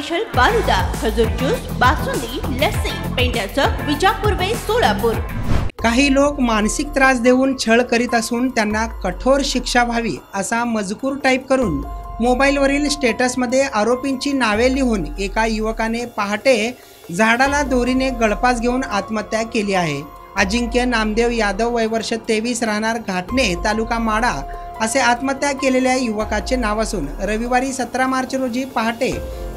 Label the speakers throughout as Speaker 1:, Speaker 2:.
Speaker 1: Special falooda, खजूर juice, basundi, lassi, पेंड्याचं Vijapur वे सोलापूर।
Speaker 2: काही लोक मानसिक त्रास देऊन छळ करीत असून त्यांना कठोर शिक्षा व्हावी असा मजकूर टाईप करून मोबाईलवरील स्टेटसमध्ये आरोपींची नावे लिहून एका युवकाने पहाटे झाडाला दोरीने गळफास घेऊन आत्महत्या केली आहे। अजिंक्य नामदेव यादव, वय वर्ष 23, राहणार घाटणे, तालुका माडा असे आत्महत्या केलेल्या युवकाचे नाव असून रविवारी 17 मार्च रोजी पहाटे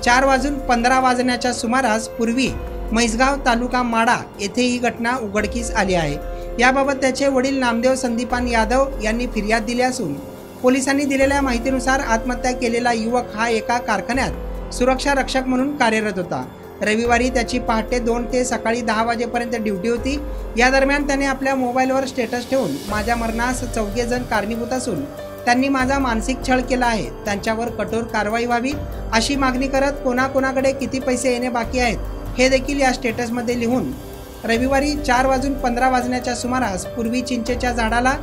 Speaker 2: 4:15 सुमारास पूर्वी म्हैसगाव, तालुका माडा येथे ही घटना उघडकीस आली आहे। याबाबत त्याचे वडील नामदेव संदीपान यादव यांनी फिर्याद दिली असून पोलिसांनी दिलेल्या माहितीनुसार आत्महत्या केलेला युवक हा एका कारखान्यात सुरक्षा रक्षक म्हणून कार्यरत होता। रविवारी त्याची पहाटे 2 ते सकाळी 10 वाजेपर्यंत ड्युटी होती। या दरम्यान त्याने आपल्या मोबाईलवर स्टेटस ठेवून माझ्या मरणास 4 जण कारणीभूत असून त्यांनी माझा मानसिक छळ केला आहे, त्यांच्यावर कठोर कारवाई व्हावी अशी मागणी करत कोणाकोणाकडे किती पैसे येणे बाकी आहेत हे देखील या स्टेटसमध्ये लिहून रविवारी 4:15 सुमारास पूर्वी चिंचेच्या झाडाला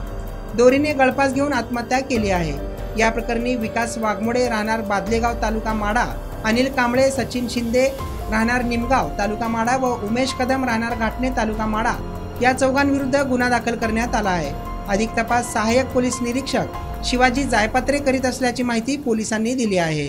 Speaker 2: दोरीने गळफास घेऊन आत्महत्या केली आहे। या प्रकरणी विकास वाघमोडे, राहणार बादलेगाव, तालुका माडा, अनिल कांबळे, सचिन शिंदे, राहणार निमगाव, तालुका माडा व उमेश कदम, राहणार घाटणे, तालुका माडा या चौघांविरुद्ध गुन्हा दाखल करण्यात आला आहे। अधिक तपास सहाय्यक पोलीस निरीक्षक शिवाजी जायपत्रे करीत असल्याची माहिती पोलिसांनी दिली आहे।